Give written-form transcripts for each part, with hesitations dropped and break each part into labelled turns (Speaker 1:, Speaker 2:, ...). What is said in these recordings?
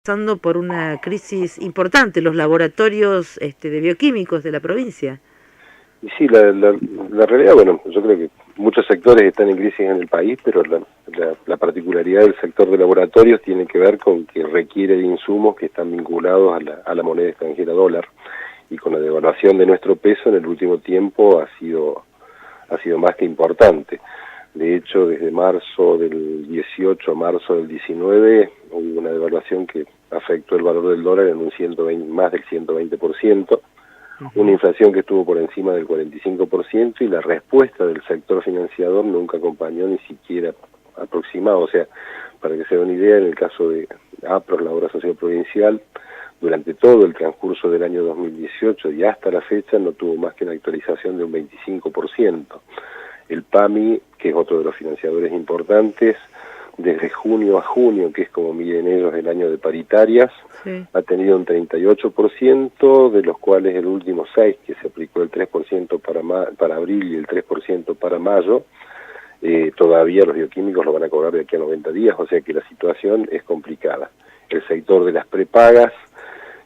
Speaker 1: pasando por una crisis importante, los laboratorios de bioquímicos de la provincia.
Speaker 2: Y sí, la realidad, bueno, yo creo que muchos sectores están en crisis en el país, pero la particularidad del sector de laboratorios tiene que ver con que requiere de insumos que están vinculados a la moneda extranjera dólar, y con la devaluación de nuestro peso en el último tiempo ha sido más que importante. De hecho, desde marzo del 18 a marzo del 19 hubo una devaluación que afectó el valor del dólar en más del 120%, una inflación que estuvo por encima del 45%, y la respuesta del sector financiador nunca acompañó ni siquiera aproximado. O sea, para que se den una idea, en el caso de APRO, la Obra Social Provincial, durante todo el transcurso del año 2018 y hasta la fecha no tuvo más que una actualización de un 25%. El PAMI, que es otro de los financiadores importantes, desde junio a junio, que es como miden ellos el año de paritarias, sí, ha tenido un 38%, de los cuales el último 6, que se aplicó el 3% para abril y el 3% para mayo, todavía los bioquímicos lo van a cobrar de aquí a 90 días, o sea que la situación es complicada. El sector de las prepagas,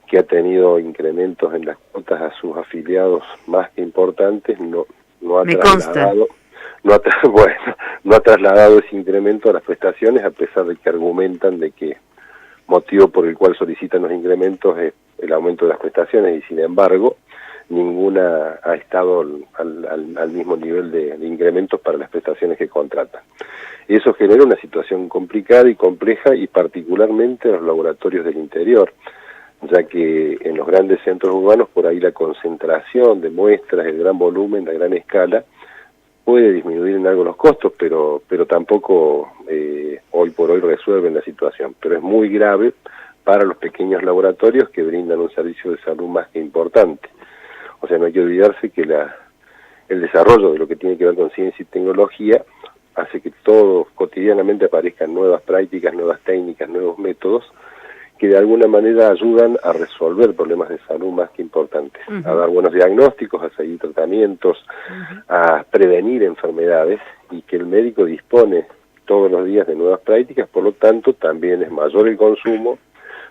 Speaker 2: que ha tenido incrementos en las cuotas a sus afiliados más que importantes, no ha trasladado ese incremento a las prestaciones, a pesar de que argumentan de que motivo por el cual solicitan los incrementos es el aumento de las prestaciones, y sin embargo ninguna ha estado al mismo nivel de incrementos para las prestaciones que contratan. Eso genera una situación complicada y compleja, y particularmente en los laboratorios del interior, ya que en los grandes centros urbanos por ahí la concentración de muestras, el gran volumen, la gran escala, puede disminuir en algo los costos, pero tampoco hoy por hoy resuelven la situación. Pero es muy grave para los pequeños laboratorios que brindan un servicio de salud más que importante. O sea, no hay que olvidarse que el desarrollo de lo que tiene que ver con ciencia y tecnología hace que todos cotidianamente aparezcan nuevas prácticas, nuevas técnicas, nuevos métodos, que de alguna manera ayudan a resolver problemas de salud más que importantes, a dar buenos diagnósticos, a seguir tratamientos, a prevenir enfermedades, y que el médico dispone todos los días de nuevas prácticas. Por lo tanto también es mayor el consumo,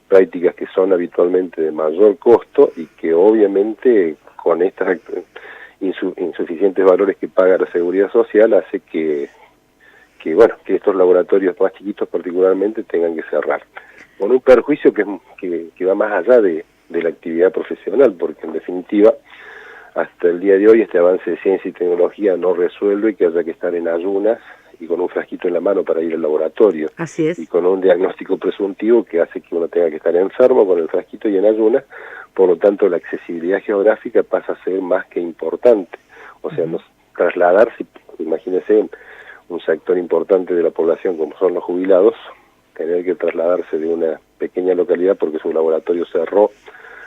Speaker 2: prácticas que son habitualmente de mayor costo, y que obviamente con estas insuficientes valores que paga la Seguridad Social hace que estos laboratorios más chiquitos particularmente tengan que cerrar, con un perjuicio que va más allá de la actividad profesional, porque en definitiva hasta el día de hoy este avance de ciencia y tecnología no resuelve que haya que estar en ayunas y con un frasquito en la mano para ir al laboratorio.
Speaker 1: Así es.
Speaker 2: Y con un diagnóstico presuntivo que hace que uno tenga que estar enfermo con el frasquito y en ayunas. Por lo tanto, la accesibilidad geográfica pasa a ser más que importante. O sea, trasladarse, imagínense, un sector importante de la población como son los jubilados, tener que trasladarse de una pequeña localidad porque su laboratorio cerró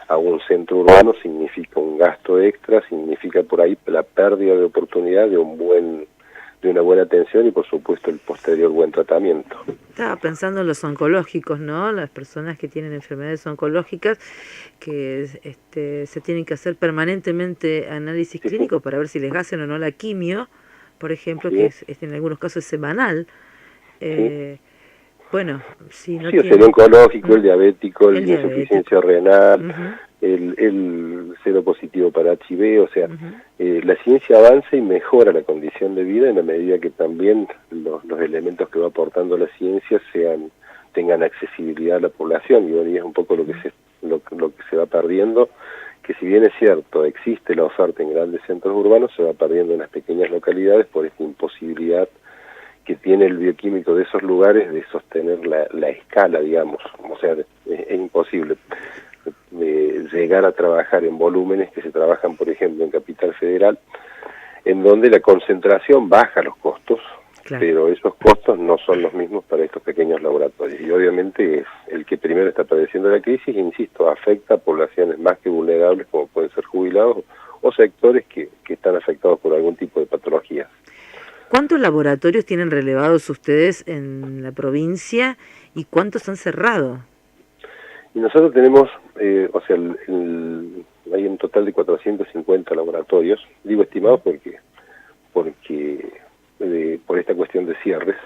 Speaker 2: a un centro urbano significa un gasto extra, significa por ahí la pérdida de oportunidad de una buena atención y por supuesto el posterior buen tratamiento.
Speaker 1: Estaba pensando en los oncológicos, ¿no? Las personas que tienen enfermedades oncológicas que se tienen que hacer permanentemente análisis clínicos para ver si les hacen o no la quimio, por ejemplo, que en algunos casos es semanal. Bueno, si no tiene...
Speaker 2: el oncológico, el diabético, el de insuficiencia renal, el cero positivo para HIV, o sea, la ciencia avanza y mejora la condición de vida en la medida que también los elementos que va aportando la ciencia tengan accesibilidad a la población, y hoy es un poco lo que se va perdiendo, que si bien es cierto, existe la oferta en grandes centros urbanos, se va perdiendo en las pequeñas localidades por esta imposibilidad que tiene el bioquímico de esos lugares de sostener la escala, digamos. O sea, es imposible llegar a trabajar en volúmenes que se trabajan, por ejemplo, en Capital Federal, en donde la concentración baja los costos, pero esos costos no son los mismos para estos pequeños laboratorios. Y obviamente es el que primero está padeciendo la crisis, insisto, afecta a poblaciones más que vulnerables, como pueden ser jubilados, o sectores que están afectados por algún tipo de patología.
Speaker 1: ¿Cuántos laboratorios tienen relevados ustedes en la provincia y cuántos han cerrado?
Speaker 2: Y nosotros tenemos, hay un total de 450 laboratorios, digo estimados porque por esta cuestión de cierres,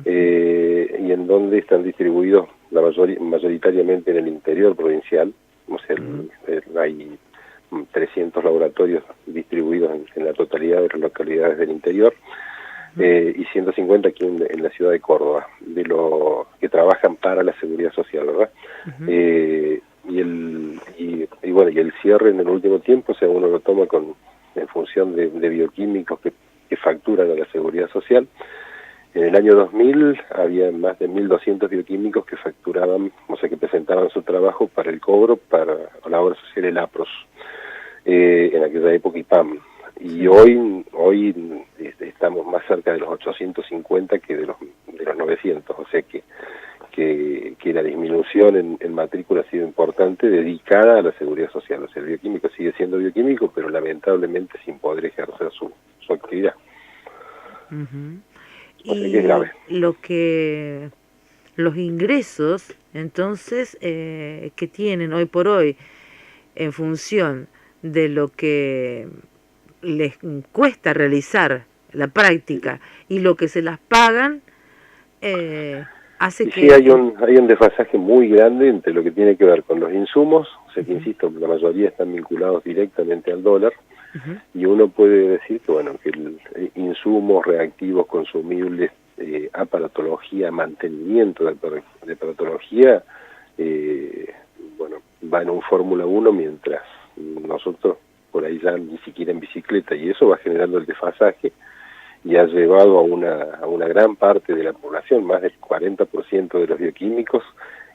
Speaker 2: y en donde están distribuidos mayoritariamente en el interior provincial, o sea, hay 300 laboratorios distribuidos en la totalidad de las localidades del interior, y 150 aquí en la ciudad de Córdoba, de los que trabajan para la seguridad social, ¿verdad? Y bueno, y el cierre en el último tiempo, o sea, uno lo toma en función de bioquímicos que facturan a la seguridad social. En el año 2000 había más de 1.200 bioquímicos que facturaban, o sea, que presentaban su trabajo para el cobro, para la obra social, el APROS, en aquella época IPAM. Y hoy estamos más cerca de los 850 que de los 900, o sea que la disminución en matrícula ha sido importante, dedicada a la seguridad social. O sea, el bioquímico sigue siendo bioquímico, pero lamentablemente sin poder ejercer su actividad.
Speaker 1: O sea que es grave. Los ingresos, entonces, que tienen hoy por hoy, en función de lo que les cuesta realizar la práctica y lo que se las pagan, hace que...
Speaker 2: Sí, hay un desfasaje muy grande entre lo que tiene que ver con los insumos, o sea que, insisto, la mayoría están vinculados directamente al dólar, y uno puede decir que, bueno, que insumos, reactivos, consumibles, aparatología, mantenimiento de aparatología, bueno, va en un Fórmula 1, mientras nosotros por ahí ya ni siquiera en bicicleta, y eso va generando el desfasaje y ha llevado a una gran parte de la población, más del 40% de los bioquímicos,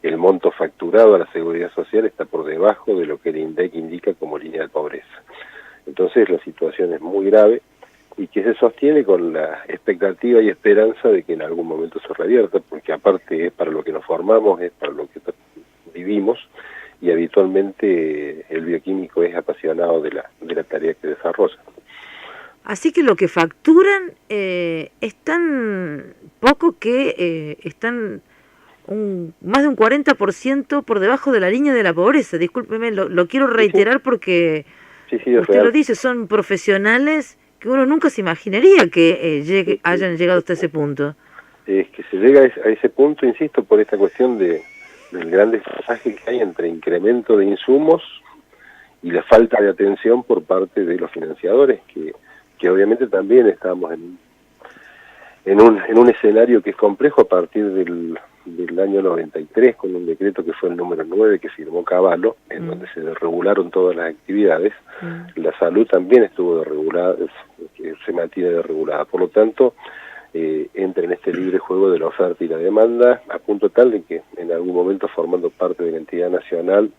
Speaker 2: el monto facturado a la seguridad social está por debajo de lo que el INDEC indica como línea de pobreza. Entonces la situación es muy grave y que se sostiene con la expectativa y esperanza de que en algún momento se revierta, porque aparte es para lo que nos formamos, es para lo que vivimos, y habitualmente el bioquímico es apasionado de la tarea que desarrolla.
Speaker 1: Así que lo que facturan es tan poco que están más de un 40% por debajo de la línea de la pobreza. Discúlpeme, lo quiero reiterar porque usted
Speaker 2: real.
Speaker 1: lo dice, son profesionales que uno nunca se imaginaría que hayan llegado hasta ese punto.
Speaker 2: Es que se llega a ese punto, insisto, por esta cuestión del gran desfasaje que hay entre incremento de insumos y la falta de atención por parte de los financiadores, que obviamente también estamos en un escenario que es complejo a partir del año 93, con un decreto que fue el número 9 que firmó Cavallo, en donde se desregularon todas las actividades. La salud también estuvo desregulada, se mantiene desregulada. Por lo tanto, entra en este libre juego de la oferta y la demanda, a punto tal de que en algún momento, formando parte de la entidad nacional,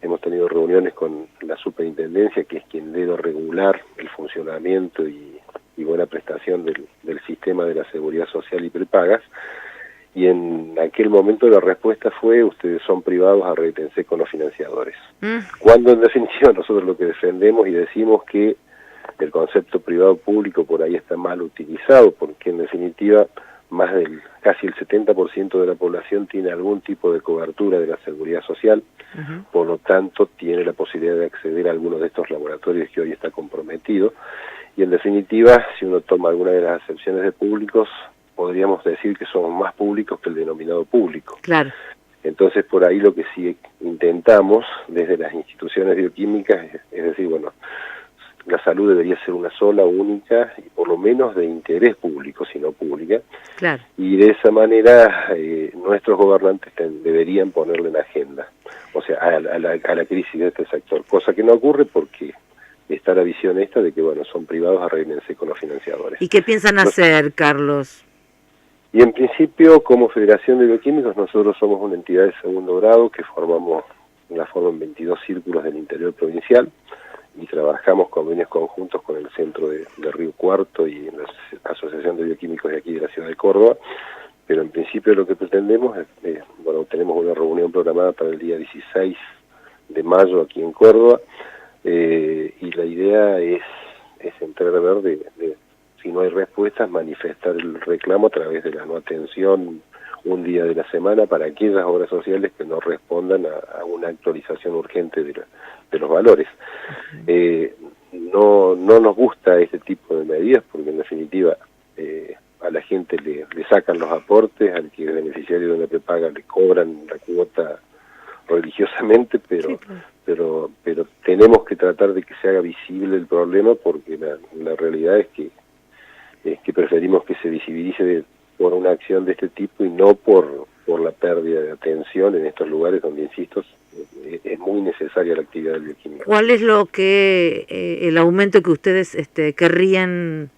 Speaker 2: hemos tenido reuniones con la superintendencia, que es quien debe regular el funcionamiento y buena prestación del sistema de la seguridad social y prepagas, y en aquel momento la respuesta fue: ustedes son privados, arrétense con los financiadores. Cuando en definitiva nosotros lo que defendemos y decimos que el concepto privado-público por ahí está mal utilizado, porque en definitiva más del casi el 70% de la población tiene algún tipo de cobertura de la seguridad social, por lo tanto tiene la posibilidad de acceder a alguno de estos laboratorios que hoy está comprometido, y en definitiva, si uno toma alguna de las acepciones de públicos, podríamos decir que somos más públicos que el denominado público.
Speaker 1: Claro.
Speaker 2: Entonces por ahí lo que sí intentamos desde las instituciones bioquímicas es decir, bueno, la salud debería ser una sola, única, y por lo menos de interés público, si no pública.
Speaker 1: Claro.
Speaker 2: Y de esa manera nuestros gobernantes deberían ponerle en agenda, o sea, a la crisis de este sector, cosa que no ocurre porque está la visión esta de que, bueno, son privados, arréglense con los financiadores.
Speaker 1: ¿Y qué piensan hacer, Carlos?
Speaker 2: Y en principio, como Federación de Bioquímicos, nosotros somos una entidad de segundo grado que forman 22 círculos del interior provincial, y trabajamos convenios conjuntos con el Centro de Río Cuarto y la Asociación de Bioquímicos de aquí de la ciudad de Córdoba, pero en principio lo que pretendemos es, bueno, tenemos una reunión programada para el día 16 de mayo aquí en Córdoba, y la idea es entrar a ver si no hay respuestas, manifestar el reclamo a través de la no atención un día de la semana para aquellas obras sociales que no respondan a una actualización urgente de los valores. No nos gusta este tipo de medidas porque en definitiva a la gente le sacan los aportes, al que es beneficiario de una prepaga le cobran la cuota religiosamente, pero,
Speaker 1: Sí, claro.
Speaker 2: pero tenemos que tratar de que se haga visible el problema, porque la realidad es que preferimos que se visibilice por una acción de este tipo y no por la pérdida de atención en estos lugares donde, insisto, es muy necesaria la actividad del bioquímico.
Speaker 1: ¿Cuál es lo que el aumento que ustedes querrían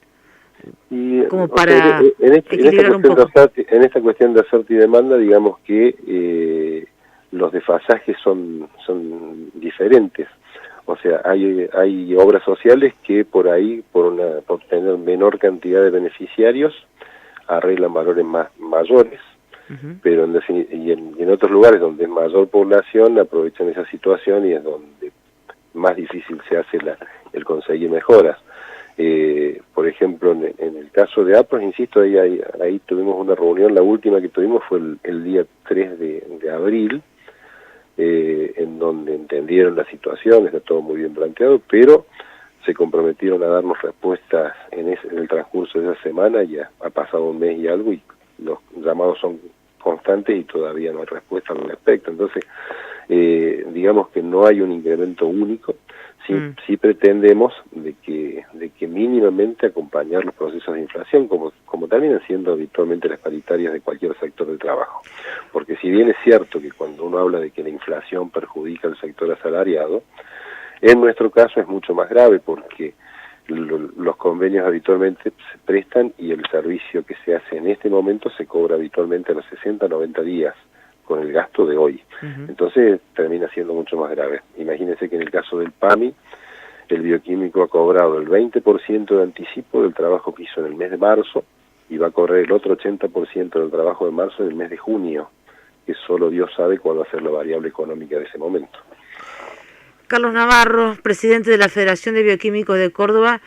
Speaker 2: Y,
Speaker 1: como
Speaker 2: o sea,
Speaker 1: para equilibrar un poco?
Speaker 2: en esta cuestión de oferta y demanda, digamos que los desfasajes son diferentes. O sea, hay obras sociales que por ahí, por tener menor cantidad de beneficiarios, arreglan valores mayores, pero en otros lugares donde es mayor población aprovechan esa situación y es donde más difícil se hace el conseguir mejoras. Por ejemplo, en el caso de APROS, insisto, ahí tuvimos una reunión, la última que tuvimos fue el día 3 de abril, en donde entendieron la situación, está todo muy bien planteado, pero se comprometieron a darnos respuestas en el transcurso de esa semana. Ya ha pasado un mes y algo y los llamados son constantes y todavía no hay respuesta al respecto. Entonces, digamos que no hay un incremento único. Sí pretendemos de que mínimamente acompañar los procesos de inflación, como también siendo habitualmente las paritarias de cualquier sector de trabajo. Porque si bien es cierto que cuando uno habla de que la inflación perjudica al sector asalariado, en nuestro caso es mucho más grave, porque los convenios habitualmente se prestan y el servicio que se hace en este momento se cobra habitualmente a los 60, 90 días, con el gasto de hoy. Entonces termina siendo mucho más grave. Imagínense que en el caso del PAMI, el bioquímico ha cobrado el 20% de anticipo del trabajo que hizo en el mes de marzo y va a cobrar el otro 80% del trabajo de marzo en el mes de junio, que solo Dios sabe cuál va a ser la variable económica de ese momento.
Speaker 1: Carlos Navarro, presidente de la Federación de Bioquímicos de Córdoba.